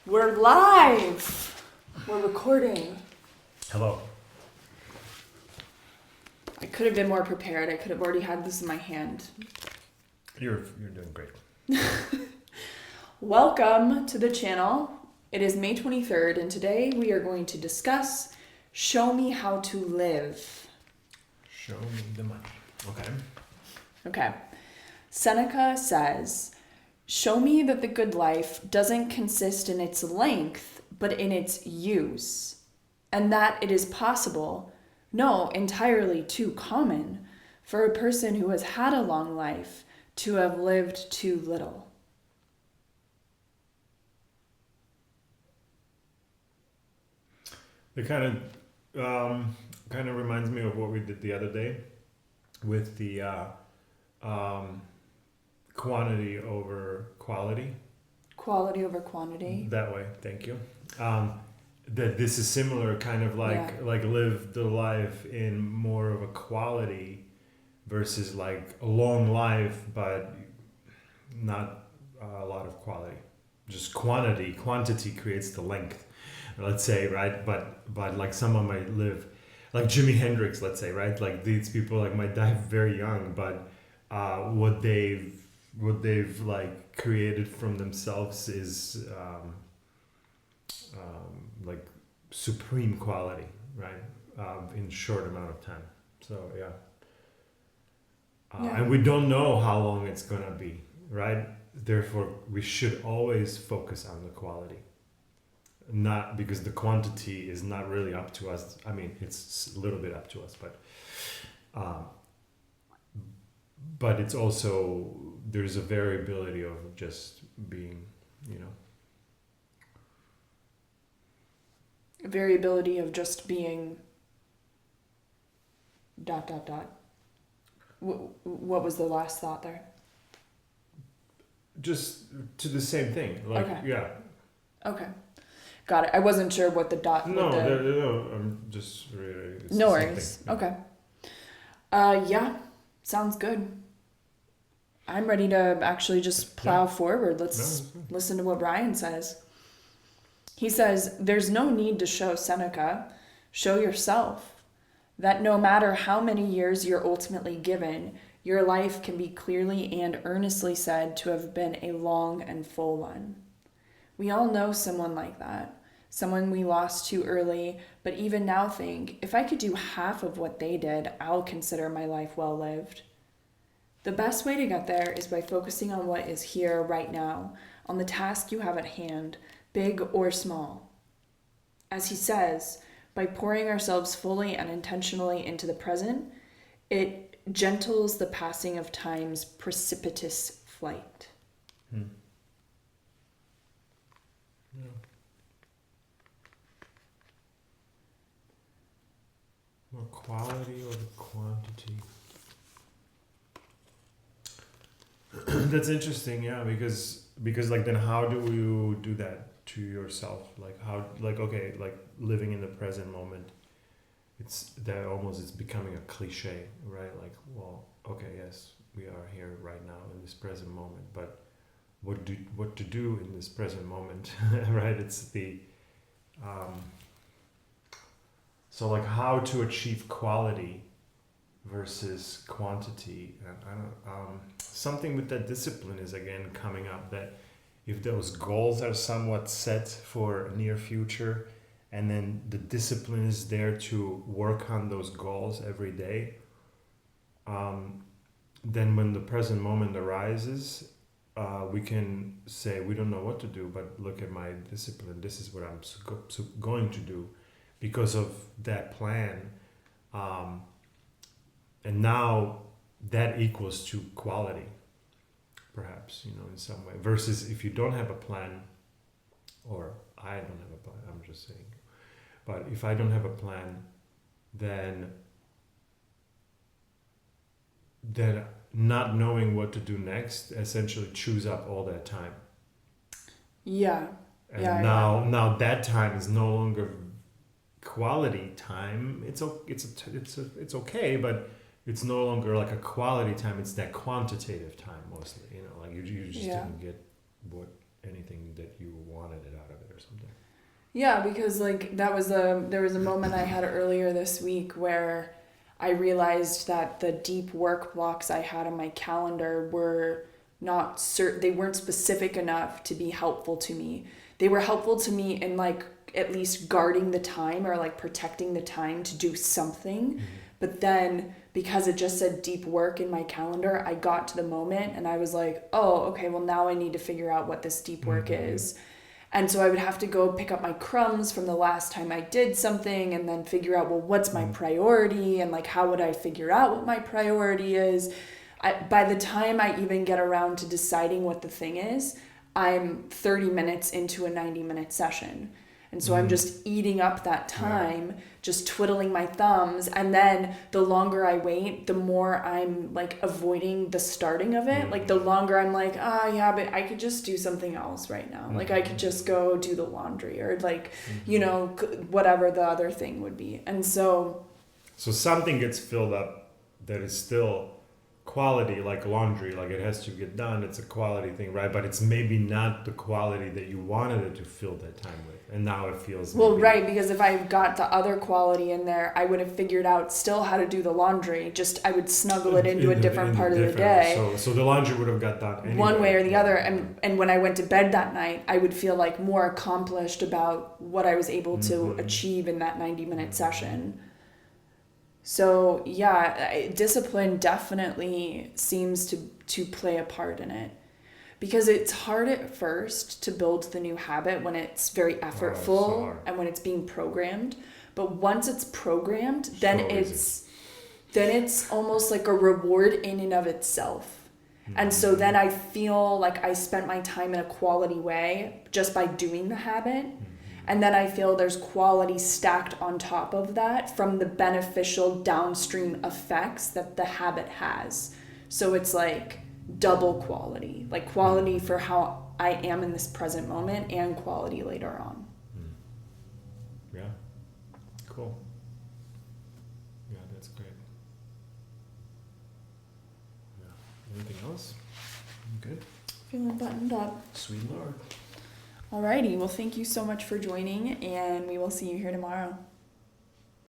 We're live. We're recording. Hello. I could have been more prepared. I could have already had this in my hand. You're doing great. Welcome to the channel. It is May 23rd, and today we are going to discuss Show Me How to Live. Show me the money. Okay. Seneca says, "Show me that the good life doesn't consist in its length, but in its use, and that it is possible, no, entirely too common, for a person who has had a long life to have lived too little." It kind of reminds me of what we did the other day with the quantity over quality. Quality over quantity. That way, thank you. That this is similar, kind of like live the life in more of a quality versus like a long life, but not a lot of quality. Just quantity creates the length. Let's say, right? But like someone might live, like Jimi Hendrix, let's say, right? Like these people like might die very young, but what they've like created from themselves is like supreme quality, right? In short amount of time. So yeah. And we don't know how long it's gonna be, right? Therefore, we should always focus on the quality. Not because the quantity is not really up to us. I mean, it's a little bit up to us, but it's also, there's a variability of just being, Variability of just being ... What was the last thought there? Just to the same thing. Like, Okay. Yeah. Okay. Got it. I wasn't sure what the dot... No, I'm just really... No worries. Yeah. Okay. Yeah. Sounds good. I'm ready to actually just plow forward. Let's listen to what Brian says. He says, "There's no need to show Seneca. Show yourself. That no matter how many years you're ultimately given, your life can be clearly and earnestly said to have been a long and full one. We all know someone like that. Someone we lost too early, but even now think, if I could do half of what they did, I'll consider my life well lived. The best way to get there is by focusing on what is here right now, on the task you have at hand, big or small. As he says, by pouring ourselves fully and intentionally into the present, it gentles the passing of time's precipitous flight." Yeah. More quality over quantity. That's interesting, yeah, because like then how do you do that to yourself? Like how, like, okay, like living in the present moment, it's becoming a cliche, right? Like, well, okay, yes, we are here right now in this present moment, but what to do in this present moment, right? It's the so like how to achieve quality versus quantity. And something with that discipline is again coming up, that if those goals are somewhat set for a near future, and then the discipline is there to work on those goals every day, then when the present moment arises, we can say, we don't know what to do, but look at my discipline. This is what I'm going to do because of that plan. And now that equals to quality, perhaps, in some way. Versus if you don't have a plan, or I don't have a plan, I'm just saying. But if I don't have a plan, then not knowing what to do next essentially chews up all that time. Yeah. And now that time is no longer quality time. It's okay, but it's no longer like a quality time. It's that quantitative time mostly. Like you just didn't get anything that you wanted it out of it. or something. Yeah, because like there was a moment I had earlier this week where I realized that the deep work blocks I had on my calendar were not they weren't specific enough to be helpful to me. They were helpful to me in like at least guarding the time or like protecting the time to do something. Mm-hmm. But then because it just said deep work in my calendar, I got to the moment and I was like, oh, okay, well now I need to figure out what this deep work Mm-hmm. is. And so I would have to go pick up my crumbs from the last time I did something and then figure out, well, what's my priority and like how would I figure out what my priority is. By the time I even get around to deciding what the thing is, I'm 30 minutes into a 90-minute session. And so I'm just eating up that time, just twiddling my thumbs. And then the longer I wait, the more I'm like avoiding the starting of it. Like the longer I'm like, yeah, but I could just do something else right now. Like I could just go do the laundry or like, you know, whatever the other thing would be. And so something gets filled up that is still quality, like laundry, like it has to get done. It's a quality thing, right? But it's maybe not the quality that you wanted it to fill that time with. And now it feels right, because if I got the other quality in there, I would have figured out still how to do the laundry. Just I would snuggle it into a different part of the day. So the laundry would have got done anyway. One way or the other. And when I went to bed that night, I would feel like more accomplished about what I was able to achieve in that 90-minute session. So yeah, discipline definitely seems to play a part in it. Because it's hard at first to build the new habit when it's very effortful and when it's being programmed. But once it's programmed, then it's almost like a reward in and of itself. And so then I feel like I spent my time in a quality way just by doing the habit. And then I feel there's quality stacked on top of that from the beneficial downstream effects that the habit has. So it's like double quality, like quality for how I am in this present moment and quality later on. Yeah, cool. Yeah, that's great. Yeah. Anything else? Good. Feeling buttoned up. Sweet Lord. Alrighty, well thank you so much for joining and we will see you here tomorrow.